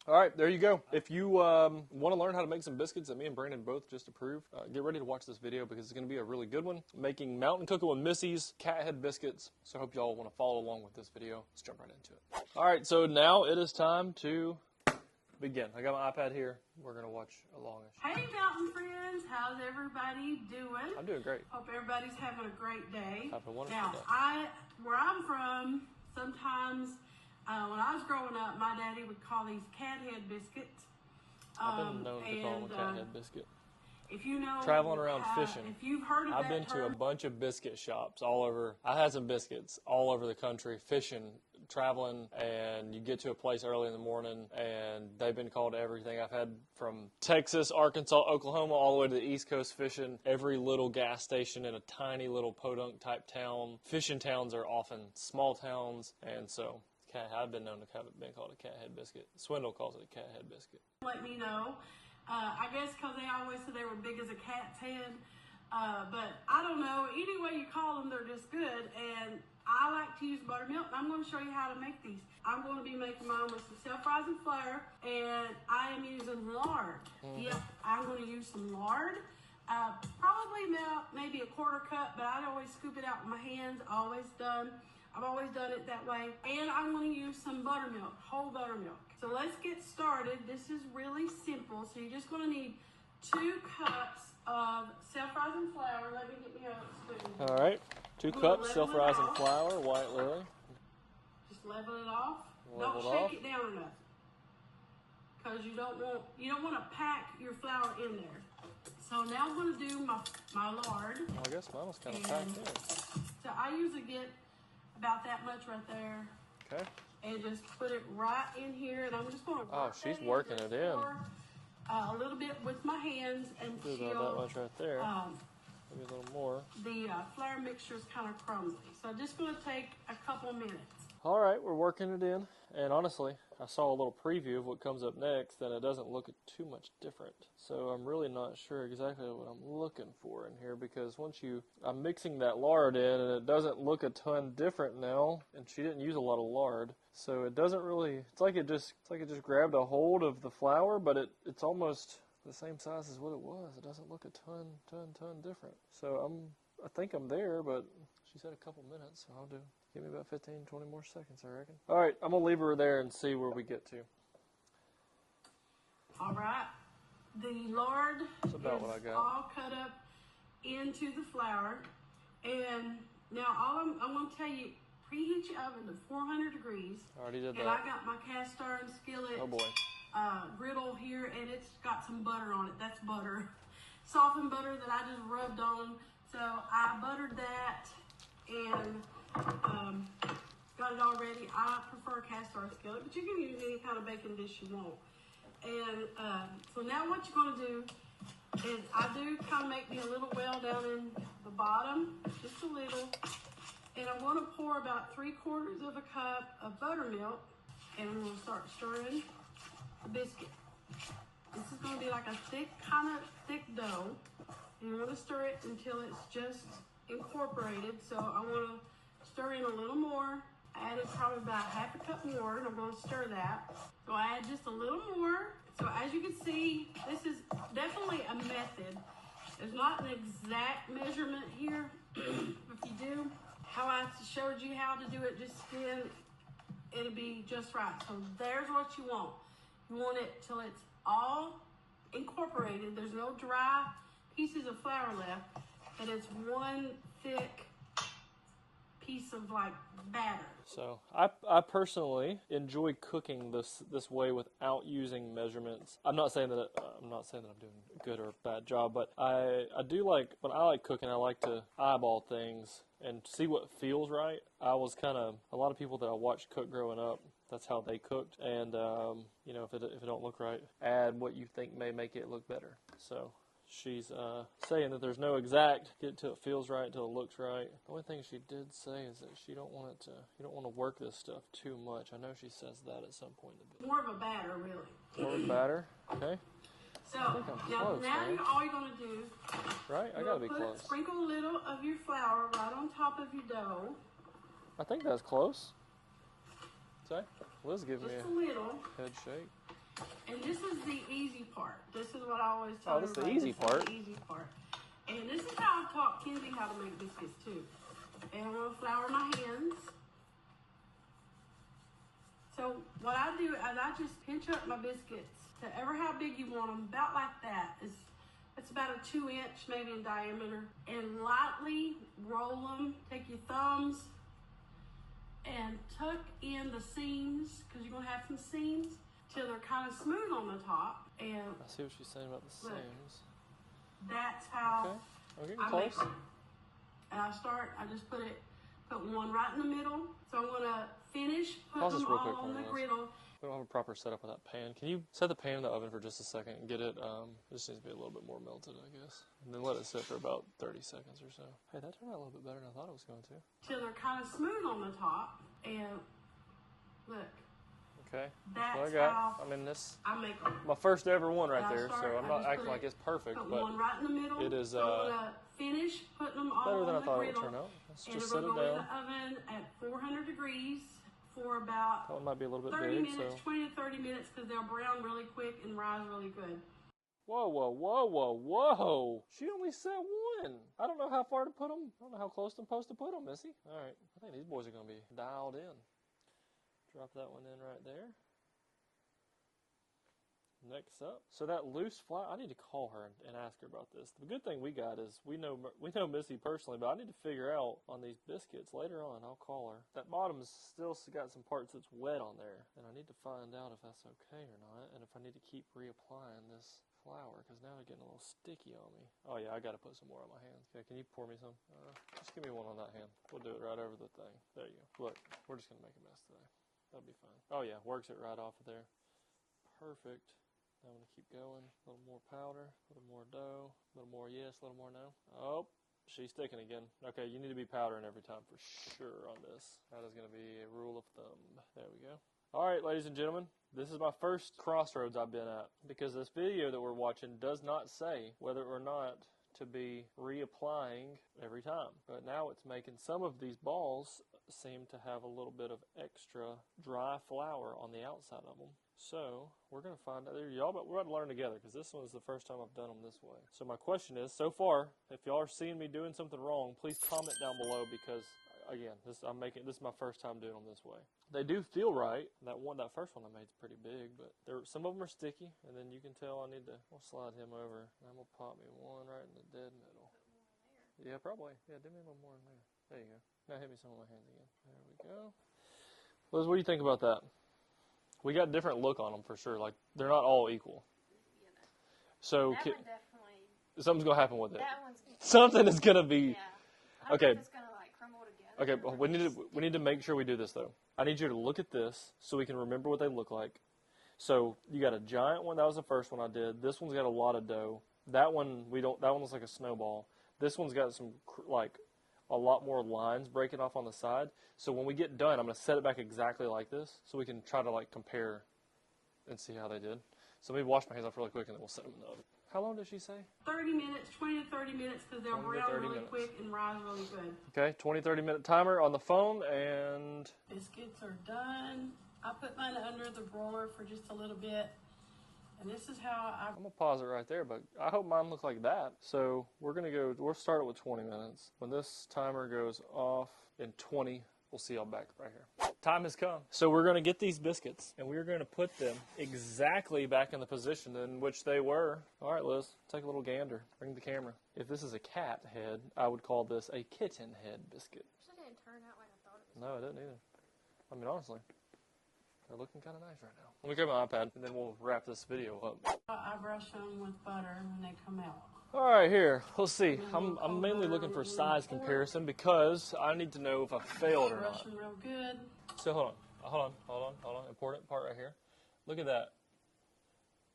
All right, there you go. If you want to learn how to make some biscuits that me and Brandon both just approved, get ready to watch this video because it's going to be a really good one. Making mountain cooking with Missy's Cat Head Biscuits. So I hope y'all want to follow along with this video. Let's jump right into it. All right, so now it is time to begin. I got my iPad here. We're going to watch a longish. Hey mountain friends, how's everybody doing? I'm doing great. Hope everybody's having a great day. Having a wonderful day. Now, where I'm from, sometimes when I was growing up, my daddy would call these Cat Head Biscuits. I've been known to call them a Cat Head Biscuit. If you know, traveling around fishing. If you've heard of I've been to a bunch of biscuit shops all over. I had some biscuits all over the country fishing, traveling, and you get to a place early in the morning and they've been called everything. I've had from Texas, Arkansas, Oklahoma, all the way to the East Coast fishing. Every little gas station in a tiny little podunk type town. Fishing towns are often small towns, and so I've been known to have it been called a Cat Head Biscuit. Swindle calls it a Cat Head Biscuit. Let me know. I guess because they always said they were big as a cat's head. But I don't know. Any way you call them, they're just good. And I like to use buttermilk. I'm going to show you how to make these. I'm going to be making mine with some self-rising flour. And I am using lard. Yep, I'm going to use some lard. Probably maybe a quarter cup, but I always scoop it out with my hands. I've always done it that way. And I'm going to use some buttermilk, whole buttermilk. So let's get started. This is really simple. So you're just going to need 2 cups of self-rising flour. Let me get me a spoon. All right, 2 cups self-rising flour, white lily. Just level it off. Don't shake it down enough, because you don't want to pack your flour in there. So now I'm going to do my lard. Well, I guess mine was kind of packed in. So I usually get about that much right there. Okay. And just put it right in here, and I'm just going to. Oh, she's working it in. A little bit with my hands until that much right there. Maybe a little more. The flour mixture is kind of crumbly, so I'm just going to take a couple minutes. All right, we're working it in, and honestly, I saw a little preview of what comes up next, and it doesn't look too much different. So I'm really not sure exactly what I'm looking for in here, because I'm mixing that lard in, and it doesn't look a ton different now, and she didn't use a lot of lard, so it doesn't really. It's like it just grabbed a hold of the flour, but it's almost the same size as what it was. It doesn't look a ton different. So I think I'm there, but she said a couple minutes, so I'll do. Give me about 15, 20 more seconds, I reckon. All right, I'm going to leave her there and see where we get to. All right. The lard is all cut up into the flour. And now I'm going to tell you, preheat your oven to 400 degrees. I already did that. And I got my cast iron skillet griddle here, and it's got some butter on it. That's butter. Softened butter that I just rubbed on. So I buttered that and got it all ready. I prefer a cast iron skillet, but you can use any kind of baking dish you want. And so now what you're going to do is I do kind of make me a little well down in the bottom, just a little. And I'm going to pour about 3/4 of a cup of buttermilk, and I'm going to start stirring the biscuit. This is going to be like a kind of thick dough. And you want to stir it until it's just incorporated. So I want to stir in a little more. I added probably about 1/2 cup more, and I'm going to stir that. So I add just a little more. So as you can see, this is definitely a method. There's not an exact measurement here. If you do how I showed you how to do it, just then it'll be just right. So there's what you want. You want it till it's all incorporated. There's no dry pieces of flour left, and it's one thick piece of like batter. So I personally enjoy cooking this way without using measurements. I'm not saying that I'm doing a good or a bad job, but I do like, when I like cooking, I like to eyeball things and see what feels right. I was kind of, a lot of people that I watched cook growing up, that's how they cooked, and if it don't look right, add what you think may make it look better. So she's saying that there's no exact, get it till it feels right, till it looks right. The only thing she did say is that you don't want to work this stuff too much. I know she says that at some point in the video. More of a batter, really. More of a batter, okay. So now all you're going to do, right? I gotta be close. Sprinkle a little of your flour right on top of your dough. I think that's close. Say, Liz, give me a little head shake. And this is the easy part. This is what I always tell this is the everybody. easy part. This is the easy part. And this is how I've taught Kenzie how to make biscuits too. And I'm gonna flour my hands. So what I do is I just pinch up my biscuits to ever how big you want them, about like that. It's about a 2-inch maybe in diameter. And lightly roll them, take your thumbs and tuck in the seams, because you're gonna have some seams, till they're kind of smooth on the top. And I see what she's saying about the seams. That's how okay. I make them. And I just put one right in the middle. So I'm gonna finish putting them all on the griddle. We don't have a proper setup with that pan. Can you set the pan in the oven for just a second and get it, this needs to be a little bit more melted, I guess. And then let it sit for about 30 seconds or so. Hey, that turned out a little bit better than I thought it was going to. Till they're kind of smooth on the top. And look. Okay, that's what I got. how I mean, this I make them. My first ever one right there, so I'm not acting like it's perfect, Put but one right in the middle. it is so I'm gonna finish putting them all better than on I thought the it would griddle. turn out. Let's And just they're set gonna it go in down. the oven at 400 degrees for about That one might be a little bit 30 big, minutes, so 20 to 30 minutes, because they'll brown really quick and rise really good. Whoa, whoa, whoa, whoa, whoa! She only said one. I don't know how far to put them. I don't know how close I'm supposed to put them, Missy. All right, I think these boys are gonna be dialed in. Drop that one in right there. Next up, so that loose flour, I need to call her and ask her about this. The good thing we got is we know Missy personally, but I need to figure out on these biscuits later on. I'll call her. That bottom's still got some parts that's wet on there, and I need to find out if that's okay or not, and if I need to keep reapplying this flour, because now they're getting a little sticky on me. Oh yeah, I got to put some more on my hands. Okay, can you pour me some? Just give me one on that hand. We'll do it right over the thing. There you go. Look, we're just gonna make a mess today. That'll be fine. Oh yeah, works it right off of there. Perfect. Now I'm going to keep going. A little more powder, a little more dough, a little more yes, a little more no. Oh, she's sticking again. Okay, you need to be powdering every time for sure on this. That is going to be a rule of thumb. There we go. All right, ladies and gentlemen, this is my first crossroads I've been at, because this video that we're watching does not say whether or not to be reapplying every time. But now it's making some of these balls seem to have a little bit of extra dry flour on the outside of them. So we're going to find out. We're about to learn together, because this one is the first time I've done them this way. So my question is, so far, if y'all are seeing me doing something wrong, please comment down below, because again, this is my first time doing them this way. They do feel right. That first one I made is pretty big, but some of them are sticky, and then you can tell I'll slide him over, and I'm gonna pop me one right in the dead middle. Yeah, probably. Yeah, do me a little more in there. There you go. Now hit me some of my hands again. There we go. Liz, what do you think about that? We got a different look on them for sure. Like, they're not all equal. Yeah, so that one definitely. Something's gonna happen with it. That one's. Something is gonna be. Yeah. I don't okay. know if it's gonna like crumble together. Okay, but we need to make sure we do this though. I need you to look at this so we can remember what they look like. So you got a giant one. That was the first one I did. This one's got a lot of dough. That one That one looks like a snowball. This one's got some like a lot more lines breaking off on the side. So when we get done, I'm going to set it back exactly like this so we can try to like compare and see how they did. So maybe wash my hands off really quick and then we'll set them in the oven. How long did she say? 30 minutes, 20 to 30 minutes, because they'll brown really quick and rise really good. Okay, 20-30 minute timer on the phone, and biscuits are done. I put mine under the broiler for just a little bit. And this is how I'm going to pause it right there, but I hope mine look like that. So we'll start it with 20 minutes. When this timer goes off in 20, we'll see y'all back right here. Time has come. So we're going to get these biscuits, and we're going to put them exactly back in the position in which they were. All right, Liz, take a little gander. Bring the camera. If this is a cat head, I would call this a kitten head biscuit. It didn't turn out like I thought it was. No, it didn't either. I mean, honestly. They're looking kind of nice right now. Let me grab my iPad, and then we'll wrap this video up. I brush them with butter when they come out. All right, here. Let's see. I'm mainly looking for size comparison because I need to know if I failed or Brush not. them real good. So hold on. Important part right here. Look at that.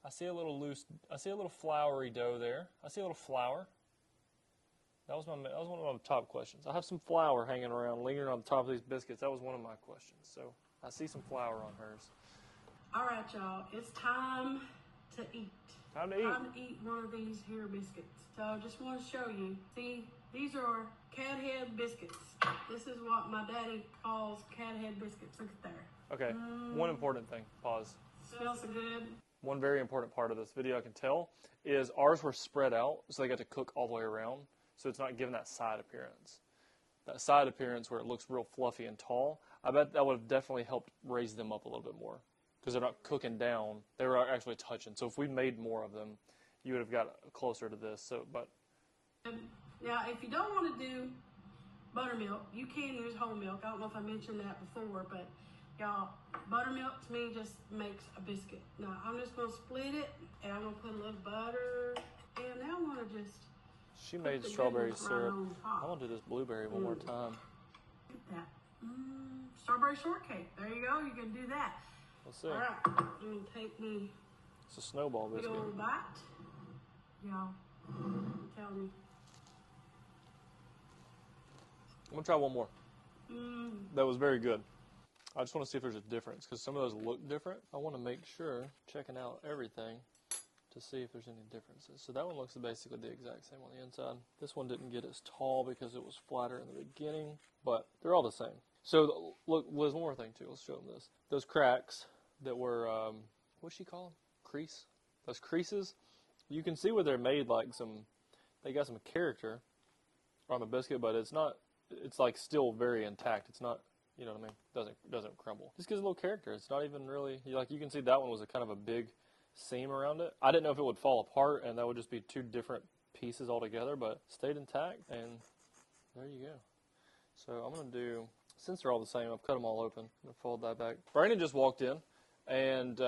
I see a little floury dough there. I see a little flour. That was one of my top questions. I have some flour hanging around, lingering on the top of these biscuits. That was one of my questions. So I see some flour on hers. All right, y'all. It's time to eat. Time to eat. Time to eat one of these here biscuits. So I just want to show you. See, these are Cat Head Biscuits. This is what my daddy calls Cat Head Biscuits. Look at there. Okay, one important thing. Pause. Smells so good. One very important part of this video I can tell is ours were spread out, so they got to cook all the way around, so it's not giving that side appearance. That side appearance where it looks real fluffy and tall, I bet that would have definitely helped raise them up a little bit more, because they're not cooking down, they were actually touching. So if we made more of them, you would have got closer to this. So, but now, if you don't want to do buttermilk, you can use whole milk. I don't know if I mentioned that before, but y'all, buttermilk to me just makes a biscuit. Now, I'm just going to split it, and I'm going to put a little butter, and now I'm going to just... She made strawberry syrup. I want to do this blueberry one more time. Look at that. Strawberry shortcake. There you go. You can do that. Let's see. All right. I'm going to take me It's a snowball biscuit. a little bite. Y'all, tell me. I'm going to try one more. That was very good. I just want to see if there's a difference, because some of those look different. I want to make sure, checking out everything, to see if there's any differences. So that one looks basically the exact same on the inside. This one didn't get as tall because it was flatter in the beginning, but they're all the same. So look, Liz, one more thing too. Let's show them this. Those cracks that were, what's she call them? Crease? Those creases, you can see where they're made like some, they got some character on the biscuit, but it's not, it's like still very intact. It's not, you know what I mean? Doesn't crumble. Just gives a little character. It's not even really, like you can see that one was a kind of a big seam around it. I didn't know if it would fall apart and that would just be two different pieces altogether, but stayed intact, and there you go. So I'm going to do, since they're all the same, I've cut them all open. I'm going to fold that back. Brenda just walked in and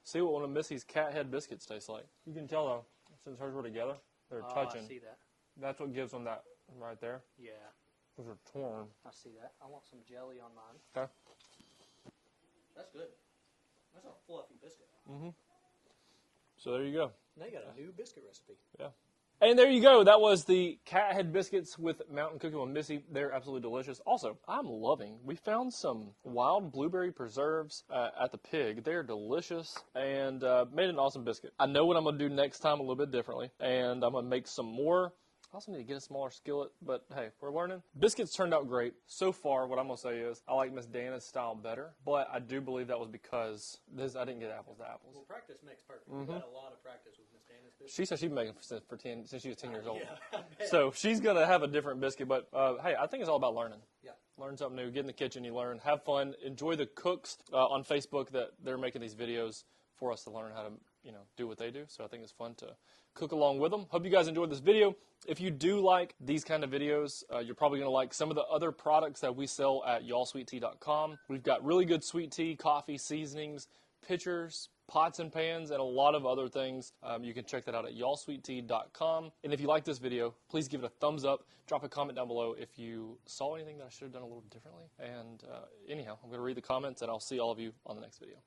see what one of Missy's Cat Head Biscuits tastes like. You can tell though, since hers were together, they're touching. I see that. That's what gives them that right there. Yeah. Those are torn. I see that. I want some jelly on mine. Okay. That's good. That's a fluffy biscuit. So there you go. Now you got a new biscuit recipe. Yeah. And there you go. That was the Cat Head Biscuits with Mountain Cooking with Missy. They're absolutely delicious. Also, I'm loving, we found some wild blueberry preserves at the Pig. They're delicious and made an awesome biscuit. I know what I'm going to do next time a little bit differently, and I'm going to make some more. I also need to get a smaller skillet, but hey, we're learning. Biscuits turned out great. So far, what I'm going to say is I like Miss Dana's style better, but I do believe that was because I didn't get apples to apples. Well, practice makes perfect. We've had a lot of practice with Miss Dana's biscuits. She said she'd been making it since she was 10 years old. Yeah, So she's going to have a different biscuit, but hey, I think it's all about learning. Yeah. Learn something new, get in the kitchen, you learn, have fun, enjoy the cooks on Facebook that they're making these videos for us to learn how to, do what they do. So I think it's fun to cook along with them. Hope you guys enjoyed this video. If you do like these kind of videos, you're probably going to like some of the other products that we sell at y'allsweettea.com. We've got really good sweet tea, coffee, seasonings, pitchers, pots and pans, and a lot of other things. You can check that out at y'allsweettea.com. And if you like this video, please give it a thumbs up. Drop a comment down below if you saw anything that I should have done a little differently. And anyhow, I'm going to read the comments, and I'll see all of you on the next video.